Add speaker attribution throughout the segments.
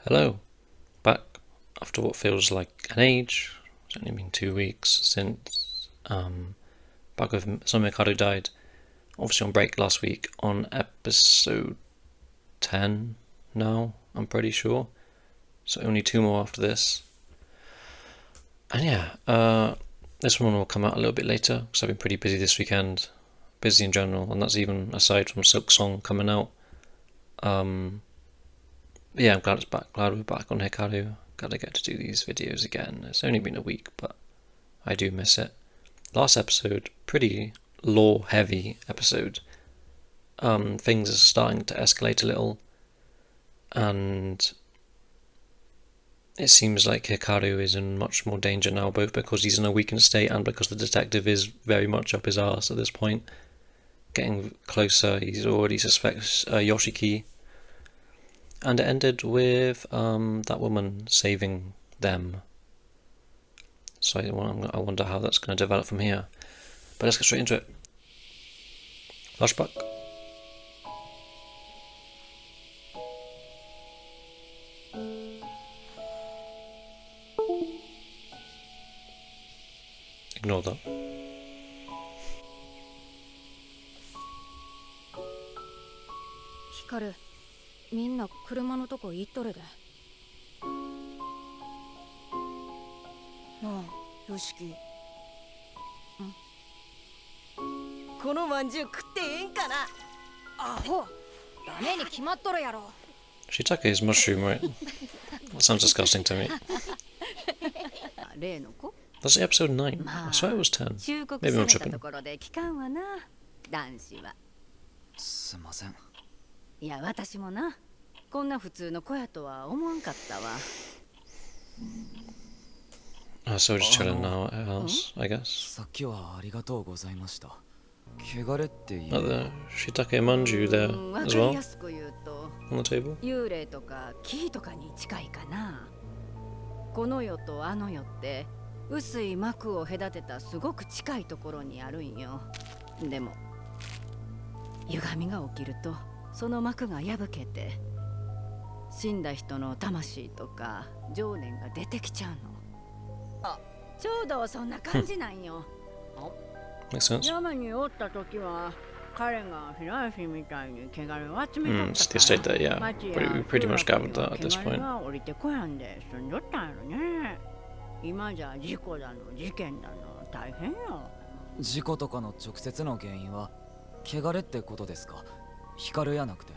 Speaker 1: Hello, back after what feels like an age. It's only been 2 weeks since back with Summer Hikaru Died. Obviously on break last week on episode 10 now, I'm pretty sure. So only 2 more after this. And yeah, this one will come out a little bit later because I've been pretty busy this weekend. Busy in general, and that's even aside from Silk Song coming out. Yeah, I'm glad it's back. Glad we're back on Hikaru. Glad I get to do these videos again. It's only been a week, but I do miss it. Last episode, pretty lore-heavy episode. Things are starting to escalate a little, and it seems like Hikaru is in much more danger now, both because he's in a weakened state and because the detective is very much up his arse at this point. Getting closer, he already suspects Yoshiki. And it ended with that woman saving them. So I wonder how that's going to develop from here. But let's get straight into it. Flashback. Ignore that.
Speaker 2: ヒカル、みんな車のとこ行っとるで。なあ、よしき。
Speaker 3: このまんじゅう食ってええんかな。
Speaker 2: アホ、ダメに決まっとるやろ。
Speaker 1: Shiitake is mushroom, right? That sounds disgusting to me.
Speaker 3: 例の子。
Speaker 1: That's episode 9. I swear it was 10.
Speaker 3: 忠告
Speaker 1: Maybe
Speaker 3: さ
Speaker 1: I'm
Speaker 3: れた
Speaker 1: tripping.
Speaker 3: ところで聞かんわな。男子は。
Speaker 4: すんません。
Speaker 3: いや、私もな。こんな普通の子やとは思わんかったわ。
Speaker 1: So we're just chilling now at her house, I guess.
Speaker 4: さっきはありがとうございました。汚れって言
Speaker 1: At
Speaker 4: う。
Speaker 1: the shiitake manju there
Speaker 3: わ
Speaker 1: as
Speaker 3: かり
Speaker 1: well
Speaker 3: やすく言うと、
Speaker 1: on the table.
Speaker 3: 幽霊とか木とかに近いかな。この世とあの世って薄い膜を隔てたすごく近いところにあるんよ。でも歪みが起きるとその膜が破けて死んだ人の魂とか情念が出てきちゃうの。あ、ちょうどそんな感じなんよ。
Speaker 1: Makes sense.
Speaker 3: 山におった時は彼が平石みたいに汚れを集めとった
Speaker 1: It's the estate there, yeah.
Speaker 3: 町や
Speaker 1: We pretty much
Speaker 3: 集落
Speaker 1: gathered
Speaker 3: に
Speaker 1: that
Speaker 3: は
Speaker 1: at this
Speaker 3: 汚
Speaker 1: point.
Speaker 3: れが降りてこやんで住んどったんやろね。今じゃ事故だの事件だの大変よ。
Speaker 4: 事故とかの直接の原因は汚れってことですか？光やなくて。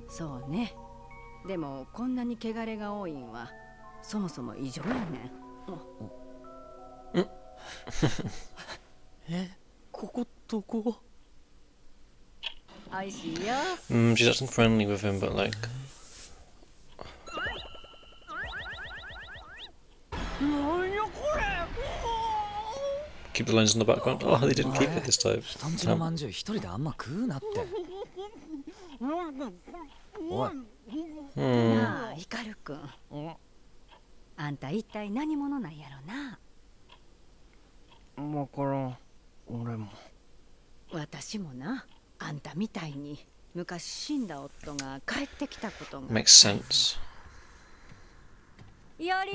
Speaker 3: そうね。でもこんなに汚れが多いんはそもそも異常やねん。
Speaker 4: ここどこ？
Speaker 3: おいしいよ。
Speaker 1: She's acting friendly with him, but like,
Speaker 3: なんやこれ。
Speaker 1: keep the lines in the background. Oh, they didn't keep it this time.
Speaker 4: 人んちのまんじゅう一人であんま食うなって。おい、
Speaker 3: なあ、ヒカルくん。あんた一体何者なんやろな。
Speaker 5: わからん。俺も。
Speaker 3: 私もな、あんたみたいに昔死んだ夫が帰ってきたことが。
Speaker 1: Makes sense.
Speaker 3: より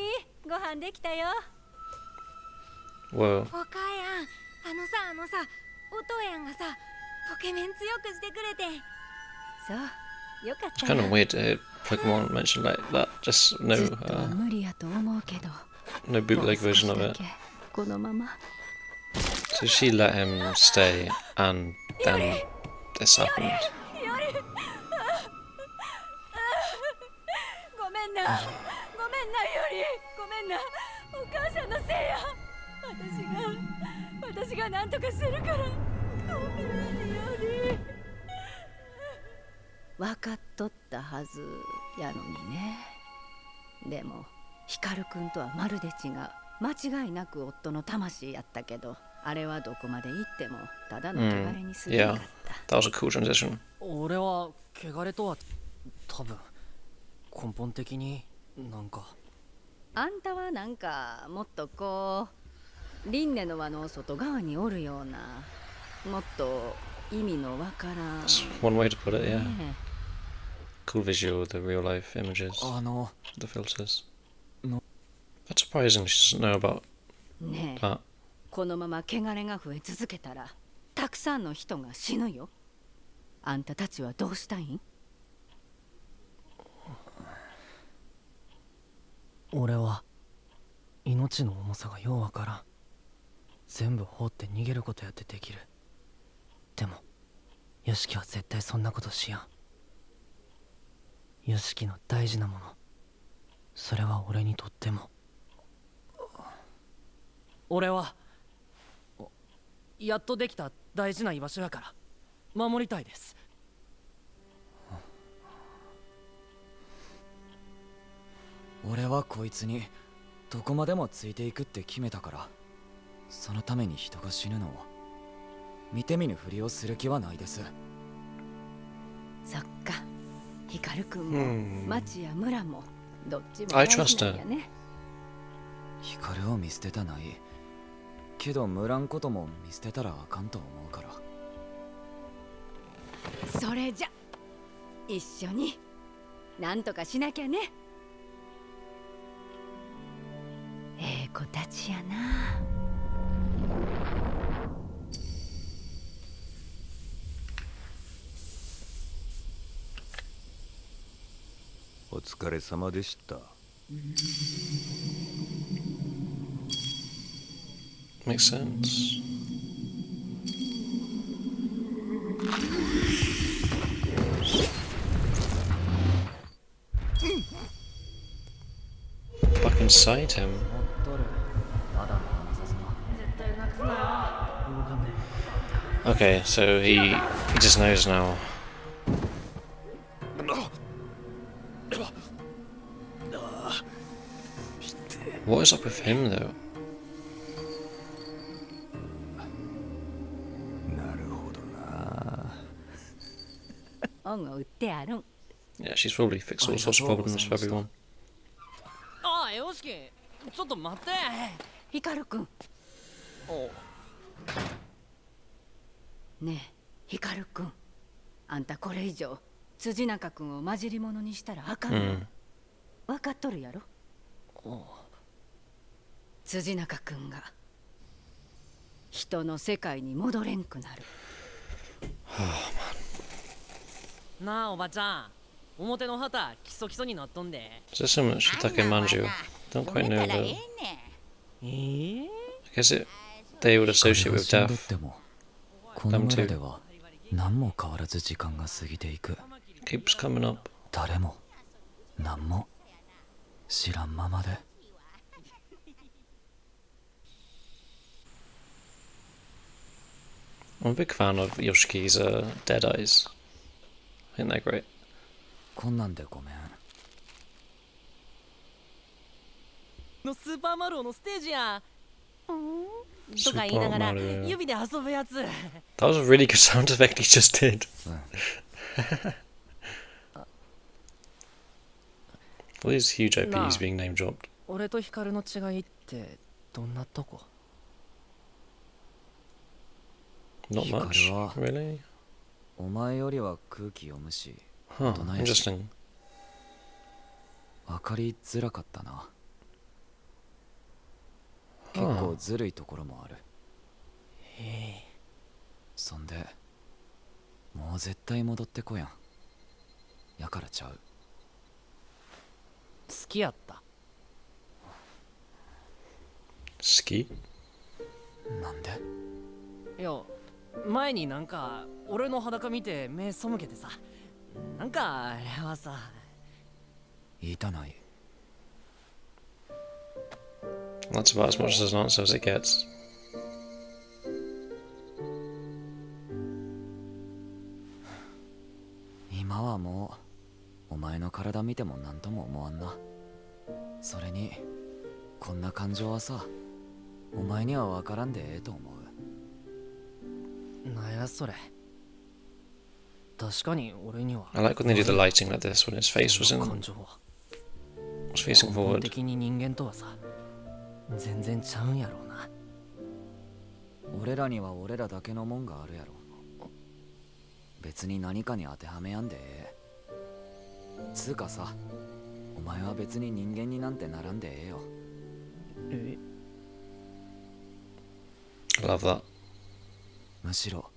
Speaker 3: ご飯できたよ。
Speaker 1: Whoa.
Speaker 2: お母やん、あのさ、お父やんがさ、ポケメン強くしてくれて。
Speaker 3: そう、よかっ
Speaker 1: It's
Speaker 3: た
Speaker 1: kind
Speaker 3: よ。
Speaker 1: of weird to hear Pokemon mentioned like that. Just no,
Speaker 3: ずっと無理やと思うけど、
Speaker 1: no bootleg
Speaker 3: もう少し
Speaker 1: version of
Speaker 3: だ
Speaker 1: it.
Speaker 3: けこのまま。
Speaker 1: So she let him stay, and then this happened.
Speaker 3: ごめんな、より、ごめんな、お母さんのせいや。私が何とかするから。ごめんより。分かっとったはずやのにね。でも、ヒカルくんとはまるで違う。間違いなく夫の魂やったけど、あれはどこまで行ってもただの汚れにするなか
Speaker 1: Yeah,
Speaker 3: った。
Speaker 1: that was a cool transition.
Speaker 5: 俺は汚れとは多分根本的になんか
Speaker 3: あんたはなんかもっとこう輪廻の輪の外側におるようなもっと意味のわからん
Speaker 1: That's one way to put it, yeah.
Speaker 3: ね
Speaker 1: cool visual, the real life images,
Speaker 4: あの
Speaker 1: the filters.
Speaker 4: No.
Speaker 1: That's surprising she doesn't know about
Speaker 3: ねえ
Speaker 1: that.
Speaker 3: このまま汚れが増え続けたらたくさんの人が死ぬよ。あんたたちはどうしたいん？
Speaker 5: 俺は命の重さがようわからん。全部放って逃げることやってできる。でもヨシキは絶対そんなことしやん。ヨシキの大事なもの、それは俺にとっても。俺はやっとできた大事な居場所やから守りたいです。
Speaker 4: 俺はこいつにどこまでもついていくって決めたから、そのために人が死ぬのを見て見ぬふりをする気はないです。
Speaker 3: そっか、ヒカルくんも町や村もどっちも
Speaker 1: I
Speaker 3: 大事
Speaker 1: trust
Speaker 3: なん
Speaker 1: her.
Speaker 3: やね。
Speaker 4: ヒカルを見捨てたない。けどムランことも見捨てたらあかんと思うから。
Speaker 3: それじゃ一緒になんとかしなきゃね。ええ子たちやな。
Speaker 6: お疲れ様でした。
Speaker 1: Makes sense. Back inside him.
Speaker 5: っとる。ただの話させな。絶対なくすなよ。動かんね。
Speaker 1: Okay, so he just knows now. What is up with him though?
Speaker 6: なるほどな。
Speaker 3: 恩を売ってあるん。
Speaker 1: Yeah, she's probably fixed all sorts of problems for everyone.
Speaker 5: ああ、よしき、ちょっと待って。
Speaker 3: ヒカルくん。
Speaker 5: お
Speaker 3: ねえ、ヒカルくん。あんたこれ以上辻中くんを混じり物にしたらあかんの。分かっとるやろ。辻中くんが人の世界に戻れんくなる。
Speaker 5: なあ、おばちゃん。表の旗、キソキソになっとんで。
Speaker 1: Is there so much Shitake Manju? Don't quite know though.
Speaker 5: え
Speaker 1: I guess they would
Speaker 4: ヒカル
Speaker 1: associate
Speaker 4: が
Speaker 1: with
Speaker 4: 死んでっ
Speaker 1: death.
Speaker 4: てもこの村では何も変わらず時間が過ぎていく。
Speaker 1: Keeps coming up.
Speaker 4: 誰も何も知らんままで。
Speaker 1: I'm a big fan of Yoshiki's dead eyes. I think they're great.
Speaker 4: こんなんでごめん。
Speaker 5: のスーパーマリオのステージや。とか言い
Speaker 1: Super
Speaker 5: ながら
Speaker 1: Mario.
Speaker 5: 指で遊ぶやつ。
Speaker 1: That was a really good sound effect he just did.
Speaker 4: うん。
Speaker 1: All these huge IPs
Speaker 5: Nah.
Speaker 1: being name dropped.
Speaker 5: 俺とヒカルの違いってどんなとこ？
Speaker 1: Not much,
Speaker 4: Hikaru wa-
Speaker 1: really.
Speaker 4: お前よりは空気読むし
Speaker 1: Huh,
Speaker 4: 大人やし
Speaker 1: interesting.
Speaker 4: 分かりづらかったな。結
Speaker 1: Huh.
Speaker 4: 構ずるいところもある。
Speaker 5: へえ。
Speaker 4: そんでもう絶対戻ってこやん。やからちゃう。
Speaker 5: 好きやった。
Speaker 1: Ski?
Speaker 4: なんで？
Speaker 5: いや、前になんか俺の裸見て目背けてさ。なんかあれはさ。
Speaker 4: 言いたない。
Speaker 1: That's about as much as an answer as it gets.
Speaker 4: 今はもうお前の体見ても何とも思わんな。それにこんな感情はさ、お前には分からんでええと思う。
Speaker 5: なんやそれ。確かに俺には。
Speaker 1: I like when they do the lighting like this when his face was
Speaker 5: そ
Speaker 1: in
Speaker 5: の感情は
Speaker 1: was facing
Speaker 5: 根本
Speaker 1: forward.
Speaker 5: 的に人間とはさ、全然ちゃうんやろうな。
Speaker 4: 俺らには俺らだけのもんがあるやろ。別に何かに当てはめやんでええ。つうかさ、お前は別に人間になんてならんでええよ。
Speaker 5: え
Speaker 1: I love that.
Speaker 4: むしろ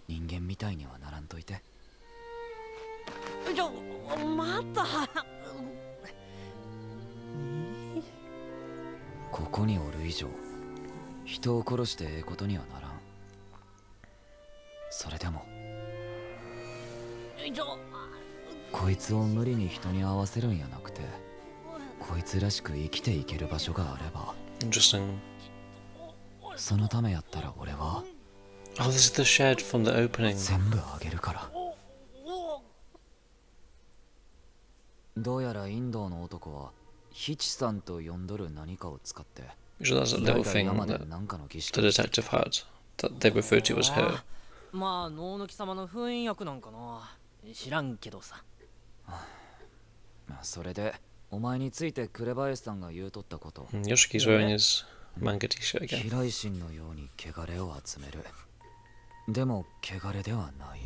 Speaker 4: 人間みたいにはならんといて。
Speaker 5: また
Speaker 4: ここにおる以上人を殺してええことにはならん。それでもこいつを無理に人に合わせるんやなくて、こいつらしく生きていける場所があれば、
Speaker 1: Interesting.
Speaker 4: そのためやったら俺は
Speaker 1: Oh, this is the shed from the opening.
Speaker 4: 全部あげるから。どうやらインドの男はヒチさんと呼んどる何かを使って、
Speaker 1: Usually that's a little
Speaker 4: 代
Speaker 1: thing
Speaker 4: 々山で
Speaker 1: that
Speaker 4: 何かの儀式
Speaker 1: the
Speaker 4: をして
Speaker 1: detective had that they referred to as her.
Speaker 5: まあ能抜き様の封印役なんかな、知らんけどさ。
Speaker 4: それでお前について紅林さんが言うとったこと、
Speaker 1: Yoshiki's wearing his manga t-shirt again.
Speaker 4: 飛来神のように汚れを集める。でも汚れではない、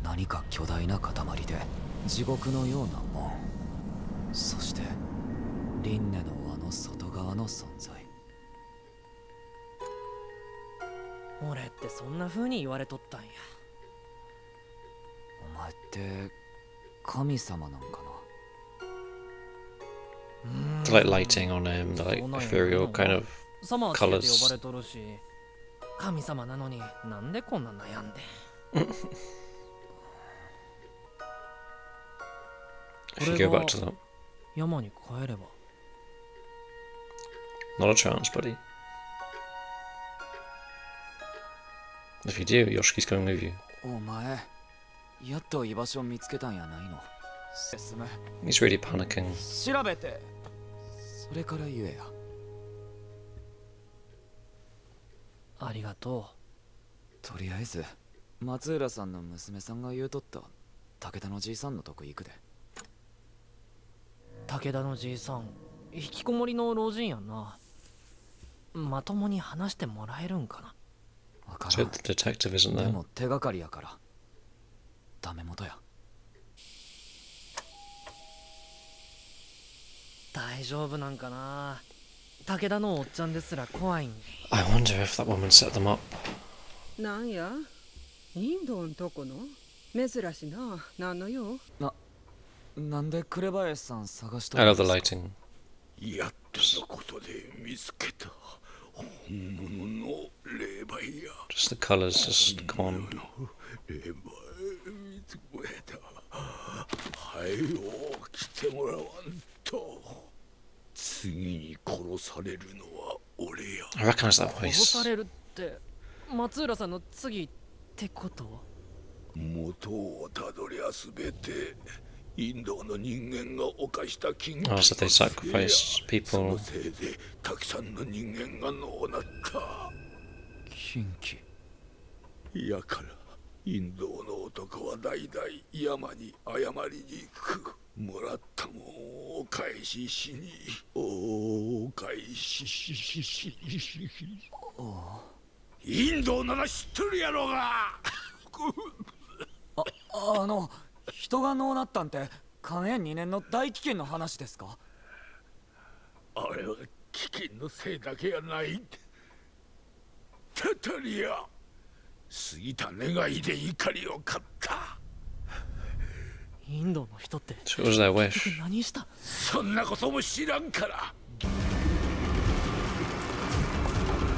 Speaker 4: 何か巨大な塊で地獄のようなもん。そして輪廻の輪の外側の存在。
Speaker 5: 俺ってそんな風に言われとったんや。
Speaker 4: お前って神様なんかな。
Speaker 1: The like lighting on him, the like
Speaker 5: そうなんや
Speaker 1: ethereal kind of
Speaker 5: サマーつけて
Speaker 1: colours.
Speaker 5: 呼ばれとるし、神様なのになんでこんな悩んで。
Speaker 1: If you go back to that.
Speaker 5: 山に帰れば。
Speaker 1: Not a chance, buddy. If you do, Yoshiki's going with you.
Speaker 4: お前やっと居場所見つけたんやないの。進む。
Speaker 1: He's really panicking.
Speaker 4: 調べてそれから言えや。
Speaker 5: ありがと
Speaker 4: とりあえず松浦さんの娘さんが言うとった武田のじいさんのとこ行くで。
Speaker 5: う。武田のじいさん、引きこもりの老人やんな。まともに話してもらえるんかな。
Speaker 4: わか
Speaker 1: So
Speaker 4: らん。
Speaker 1: the detective isn't
Speaker 4: で
Speaker 1: there.
Speaker 4: も手がかりやからダメ元や。
Speaker 5: 大丈夫なんかな。武田のおっちゃんですら怖いんに。
Speaker 1: I wonder if that woman set them up.
Speaker 7: なんやインドんとこの珍しな。なんのよ。
Speaker 4: なんで紅林さん探した
Speaker 1: I
Speaker 4: ん
Speaker 1: love
Speaker 4: で
Speaker 1: the
Speaker 4: すか。
Speaker 1: lighting.
Speaker 6: やっとのことで見つけた本物の霊媒や。
Speaker 1: Just the colours just come on.
Speaker 6: 霊媒見つけた。はいよ来てもらわんと。次に殺されるのは俺や。
Speaker 1: I recognise that
Speaker 5: 殺さ
Speaker 1: voice.
Speaker 5: れるって松浦さんの次ってこと？
Speaker 6: 元をたどりゃすべてインドの人間が犯した禁忌
Speaker 1: Oh, so they sacrificed
Speaker 6: そ
Speaker 1: people.
Speaker 6: のせいでたくさんの人間がのうなった。
Speaker 4: 禁忌。
Speaker 6: やからインドの男は代々山に謝りに行く。もらったもんをお返ししにお返ししインドなら知っとるやろが。
Speaker 4: 人がのうなったんて寛永2年の大飢饉の話ですか。
Speaker 6: あれは飢饉のせいだけやない。タタリア過ぎた願いで怒りを買った。
Speaker 5: インドの人って
Speaker 1: So it was their
Speaker 5: 結
Speaker 1: wish.
Speaker 5: 局何した？
Speaker 6: そんなことも知らんから。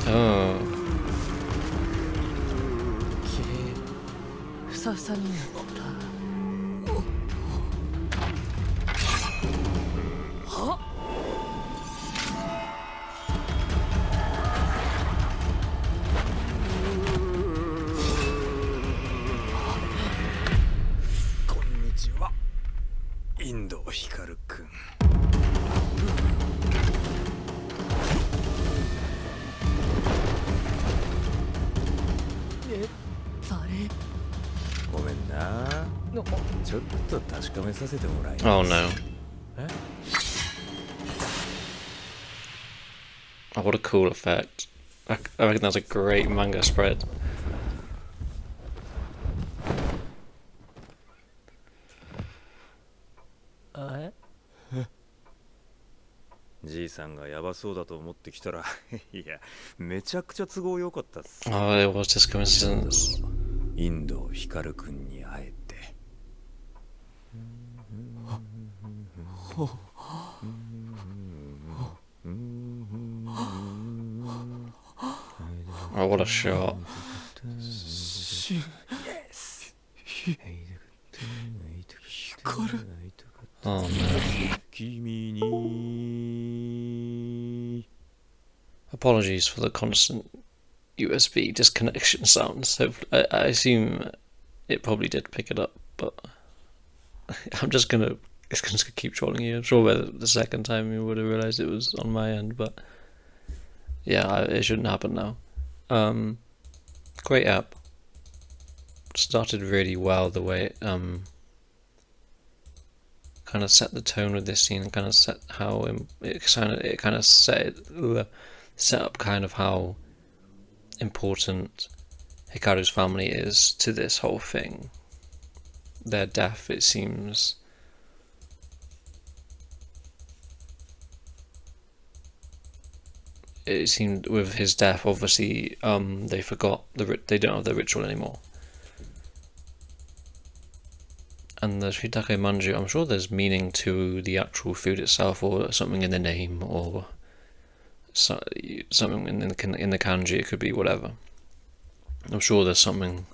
Speaker 1: Oh.
Speaker 5: 綺麗、ふさふさになった。
Speaker 6: こんにちはインド光くん。
Speaker 5: 誰？
Speaker 6: ごめんな。
Speaker 5: の
Speaker 6: ちょっと確かめさせてもらいます。
Speaker 1: Oh no. Oh, what a cool effect. I reckon that's a great manga spread.
Speaker 8: じいさんがヤバそうだと思ってきたらいやめちゃくちゃ都合良かったっす。
Speaker 1: Oh, it was just coincidence.
Speaker 8: インド光くんに会えて。
Speaker 1: Oh, what a shot. Oh no.
Speaker 8: 君に
Speaker 1: Apologies for the constant USB disconnection sounds. I assume it probably did pick it up, but it's just gonna keep trolling you. I'm sure by the second time you would have realised it was on my end, but yeah, it shouldn't happen now. Great app. Started really well the way it kind of set the tone with this scene and kind of set how it kind of set up kind of how important Hikaru's family is to this whole thing. Their death, it seems, with his death, obviously, they forgot they don't have the ritual anymore. And the shiitake manju, I'm sure there's meaning to the actual food itself, or something in the name, or something in the kanji. It could be whatever. I'm sure there's something,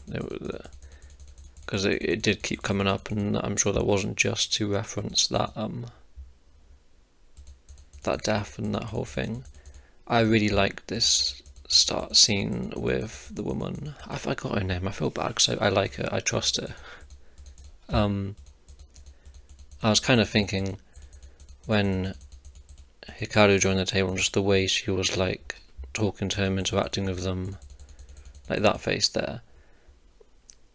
Speaker 1: because it did keep coming up, and I'm sure that wasn't just to reference that that death and that whole thing. I really liked this start scene with the woman. I forgot her name. I feel bad because I like her. I trust her. I was kind of thinking when Hikaru joined the table, just the way she was like talking to him, interacting with them, like that face there.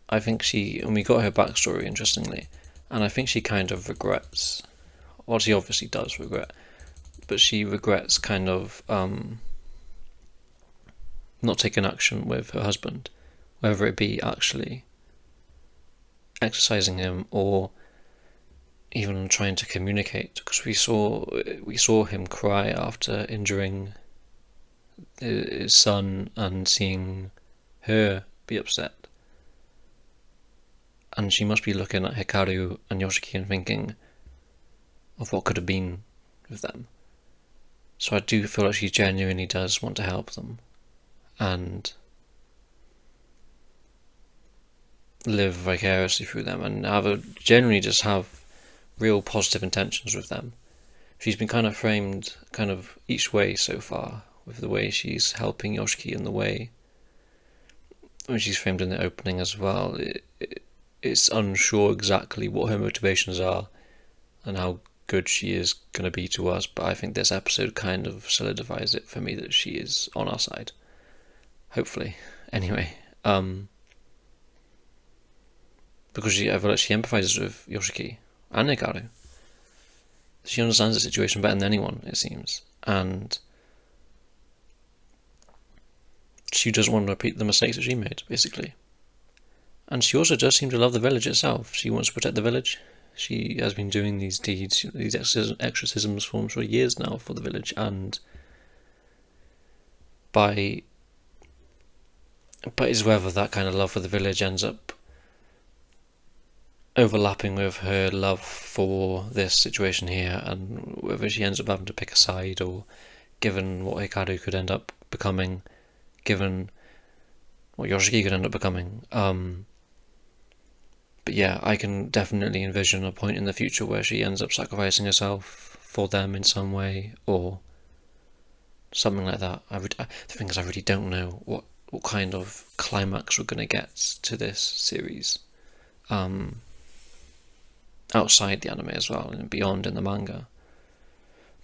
Speaker 1: I think and we got her backstory, interestingly, and I think she kind of regrets, well, she obviously does regret, but she regrets kind of not taking action with her husband, whether it be actually exercising him or even trying to communicate, because we saw him cry after injuring his son and seeing her be upset, and she must be looking at Hikaru and Yoshiki and thinking of what could have been with them. So I do feel like she genuinely does want to help them and live vicariously through them, and generally just have real positive intentions with them. She's been kind of framed kind of each way so far, with the way she's helping Yoshiki and the way when she's framed in the opening as well. It's unsure exactly what her motivations are and how good she is going to be to us, but I think this episode kind of solidifies it for me that she is on our side. Hopefully. Anyway, because I feel like she empathizes with Yoshiki and Hikaru. She understands the situation better than anyone, it seems, and she doesn't want to repeat the mistakes that she made, basically. And she also does seem to love the village itself. She wants to protect the village. She has been doing these deeds, these exorcisms for years now for the village, and but it's whether that kind of love for the village ends up overlapping with her love for this situation here, and whether she ends up having to pick a side, or given what Hikaru could end up becoming, given what Yoshiki could end up becoming. But yeah, I can definitely envision a point in the future where she ends up sacrificing herself for them in some way, or something like that. The thing is, I really don't know what kind of climax we're going to get to this series. Outside the anime as well, and beyond in the manga.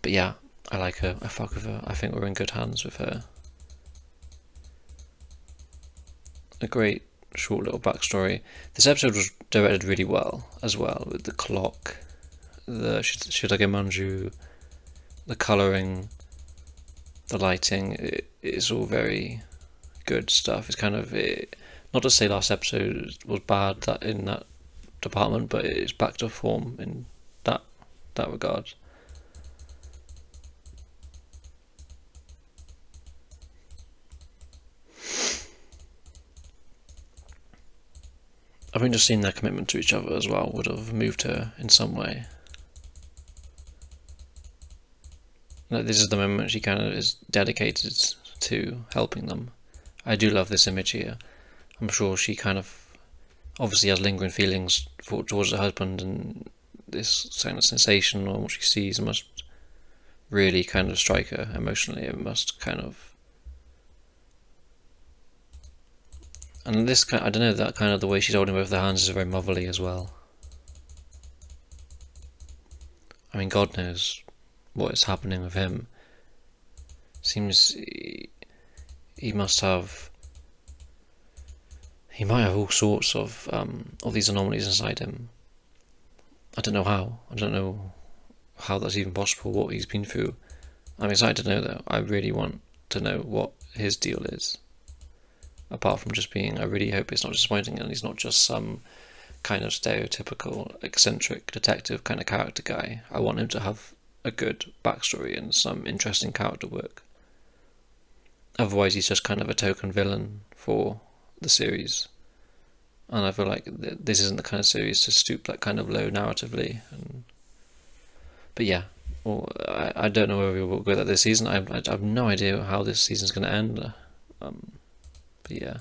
Speaker 1: But yeah, I like her, I fuck with her, I think we're in good hands with her. A great short little backstory. This episode was directed really well as well, with the clock, the shiitake manju, the colouring, the lighting. It's all very good stuff. It's kind of, not to say last episode was bad in that department, but it's back to form in that regard. I think just seeing their commitment to each other as well would have moved her in some way. Like, this is the moment she kind of is dedicated to helping them. I do love this image here. I'm sure she kind of obviously has lingering feelings towards her husband, and this kind of sensation or what she sees must really kind of strike her emotionally. It must kind of, and this kind, I don't know, that kind of the way she's holding both their hands is very motherly as well. I mean, God knows what is happening with him. Seems he must have. He might have all sorts of these anomalies inside him. I don't know how. I don't know how that's even possible, what he's been through. I'm excited to know though. I really want to know what his deal is. Apart from just being, I really hope it's not disappointing and he's not just some kind of stereotypical, eccentric detective kind of character guy. I want him to have a good backstory and some interesting character work. Otherwise he's just kind of a token villain for the series, and I feel like this isn't the kind of series to stoop that kind of low narratively. But yeah, well, I don't know where we will go with that this season. I have no idea how this season's going to end. But yeah,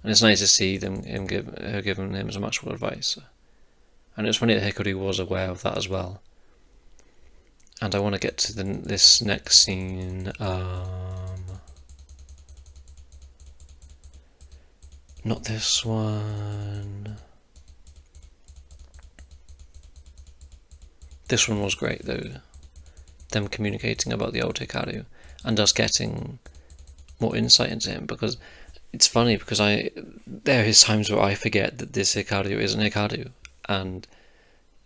Speaker 1: and it's nice to see her giving him some actual advice. And it's funny that Hikaru was aware of that as well. And I want to get to this next scene. Not this one. This one was great though. Them communicating about the old Hikaru and us getting more insight into him, because it's funny because there is times where I forget that this Hikaru isn't Hikaru, and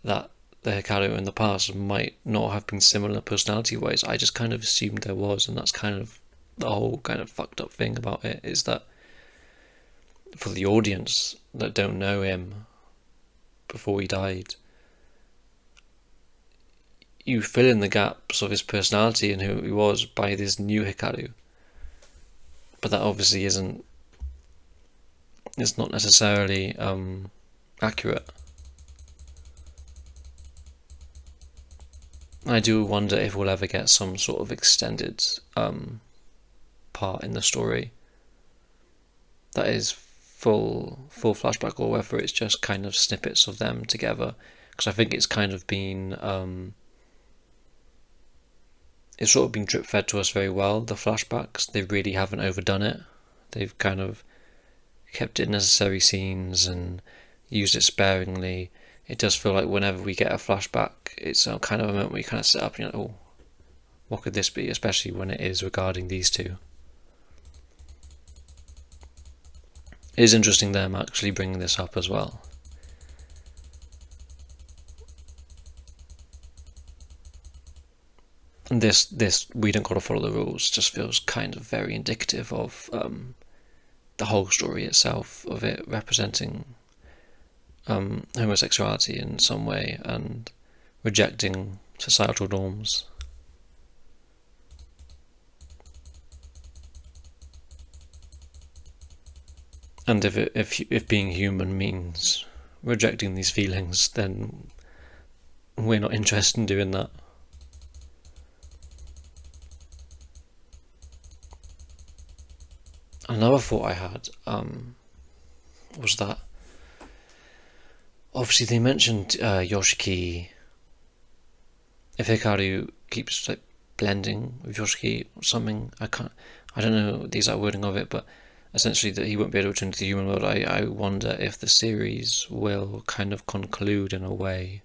Speaker 1: that the Hikaru in the past might not have been similar personality wise. I just kind of assumed there was, and that's kind of the whole kind of fucked up thing about it, is that for the audience that don't know him before he died, you fill in the gaps of his personality and who he was by this new Hikaru. But that obviously isn't, it's not necessarily accurate. I do wonder if we'll ever get some sort of extended part in the story that is full flashback, or whether it's just kind of snippets of them together, because I think it's kind of been it's sort of been drip fed to us very well, the flashbacks. They really haven't overdone it. They've kind of kept it necessary scenes and used it sparingly. It does feel like whenever we get a flashback, it's a kind of a moment where you kind of sit up and you're like, oh, what could this be, especially when it is regarding these two. It is interesting them actually bringing this up as well. And this we don't gotta follow the rules just feels kind of very indicative of the whole story itself, of it representing homosexuality in some way and rejecting societal norms. And if being human means rejecting these feelings, then we're not interested in doing that. Another thought I had was that obviously they mentioned Yoshiki. If Hikaru keeps like blending with Yoshiki or something, I don't know the exact wording of it, but essentially that he won't be able to return to the human world. I wonder if the series will kind of conclude in a way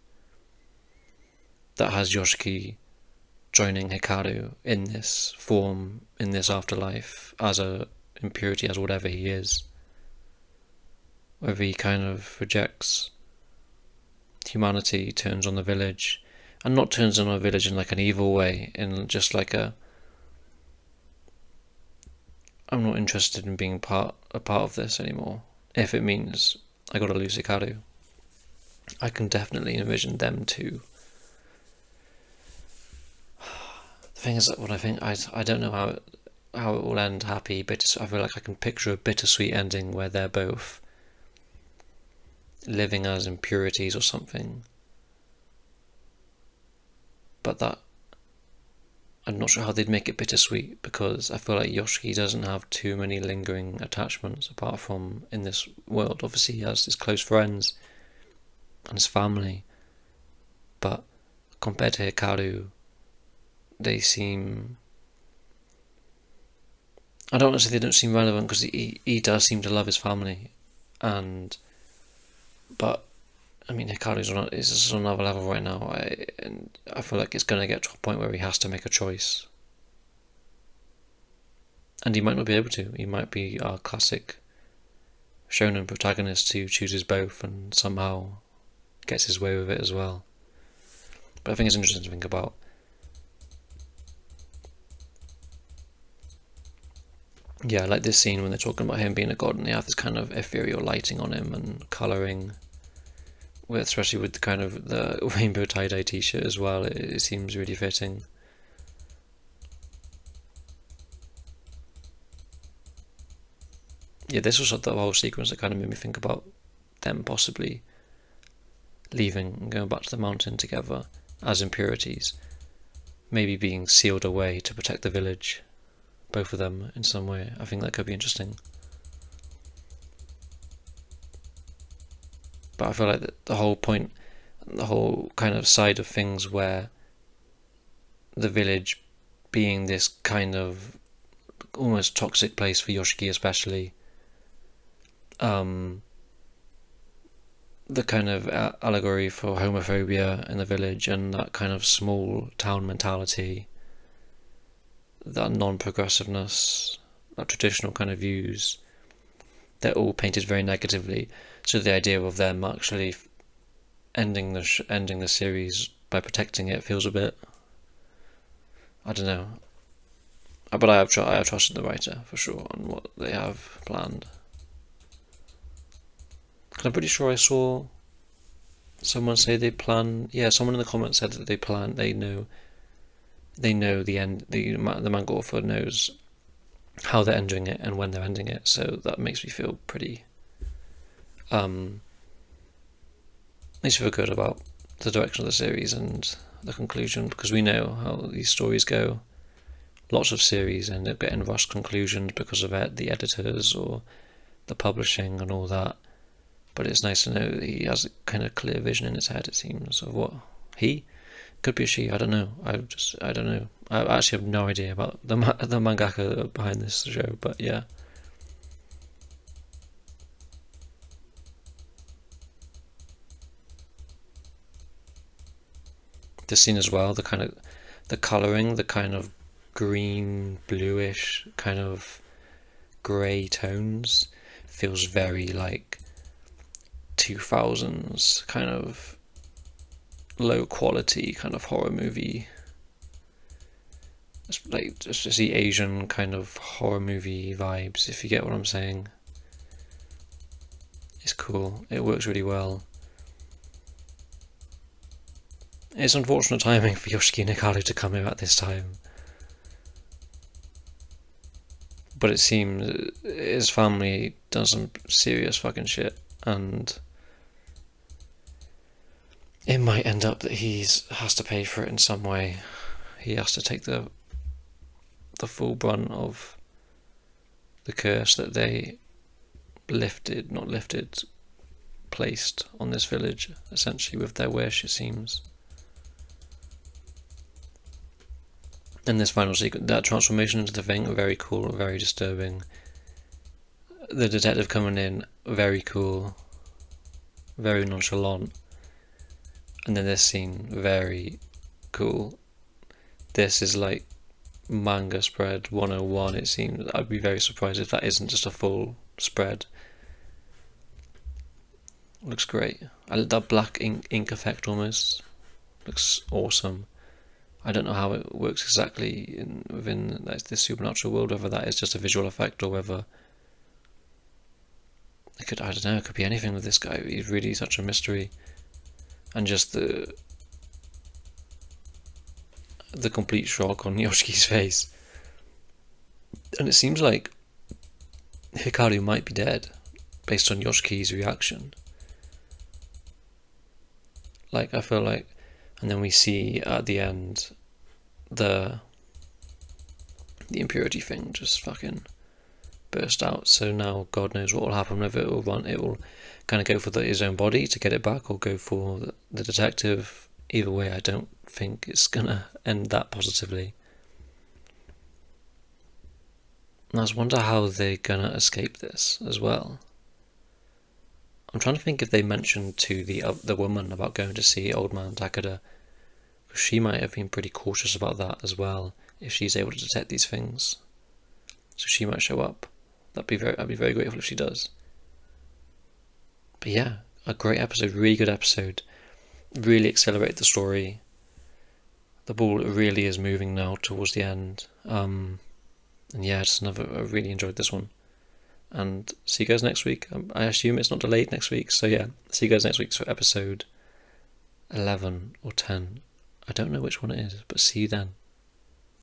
Speaker 1: that has Yoshiki joining Hikaru in this form, in this afterlife, as a impurity, as whatever he is. Whether he kind of rejects humanity, turns on the village, and not turns on a village in like an evil way, in just like a, I'm not interested in being a part of this anymore. If it means I gotta lose Hikaru, I can definitely envision them too. The thing is that when I think, I don't know how it will end happy, but I feel like I can picture a bittersweet ending where they're both living as impurities or something. But that, I'm not sure how they'd make it bittersweet, because I feel like Yoshiki doesn't have too many lingering attachments apart from in this world. Obviously, he has his close friends and his family, but compared to Hikaru, they seem, I don't want to say they don't seem relevant, because he does seem to love his family, but I mean, Hikaru's is on another level right now, and I feel like it's going to get to a point where he has to make a choice. And he might not be able to. He might be our classic shonen protagonist who chooses both and somehow gets his way with it as well. But I think it's interesting to think about. Yeah, I like this scene when they're talking about him being a god and they have this kind of ethereal lighting on him and colouring, especially with the kind of the rainbow tie-dye t-shirt as well. It seems really fitting. Yeah, this was the whole sequence that kind of made me think about them possibly leaving and going back to the mountain together as impurities, maybe being sealed away to protect the village, both of them in some way. I think that could be interesting. But I feel like the whole point, the whole kind of side of things where the village being this kind of almost toxic place for Yoshiki especially, the kind of allegory for homophobia in the village and that kind of small town mentality, that non-progressiveness, that traditional kind of views, they're all painted very negatively. So the idea of them actually ending the series by protecting it feels a bit, I don't know. But I have trusted the writer for sure on what they have planned. Because I'm pretty sure I saw someone say they plan. Yeah, someone in the comments said that they know the end. The manga author knows how they're ending it and when they're ending it. So that makes me feel pretty. Makes me feel good about the direction of the series and the conclusion, because we know how these stories go. Lots of series end up getting rushed conclusions because of the editors or the publishing and all that. But it's nice to know that he has a kind of clear vision in his head, it seems, of what he could be a she. I don't know. I don't know. I actually have no idea about the mangaka behind this show. But yeah. This scene as well, the colouring, the kind of green, bluish, kind of grey tones, feels very like 2000s kind of low quality kind of horror movie. It's like just the Asian kind of horror movie vibes, if you get what I'm saying. It's cool. It works really well. It's unfortunate timing for Yoshiki and Hikaru to come here at this time. But it seems his family does some serious fucking shit, and it might end up that he has to pay for it in some way. He has to take the full brunt of the curse that they placed on this village, essentially with their wish, it seems. And this final sequence, that transformation into the thing, very cool, very disturbing. The detective coming in, very cool, very nonchalant. And then this scene, very cool. This is like manga spread 101, it seems. I'd be very surprised if that isn't just a full spread. Looks great. That black ink effect almost looks awesome. I don't know how it works exactly within this supernatural world, whether that is just a visual effect or whether it could, I don't know, it could be anything with this guy. He's really such a mystery. And just the complete shock on Yoshiki's face. And it seems like Hikaru might be dead based on Yoshiki's reaction. Like, I feel like, and then we see at the end the impurity thing just fucking burst out. So now God knows what will happen with it. It will kind of go for his own body to get it back, or go for the detective. Either way, I don't think it's gonna end that positively. And I just wonder how they're gonna escape this as well. I'm trying to think if they mentioned to the woman about going to see Old Man Takada, because she might have been pretty cautious about that as well, if she's able to detect these things. So she might show up. I'd be very grateful if she does. But yeah, a great episode, really good episode. Really accelerated the story. The ball really is moving now towards the end. And yeah, I really enjoyed this one. And see you guys next week. I assume it's not delayed next week. So yeah, see you guys next week for episode 11 or 10. I don't know which one it is, but see you then.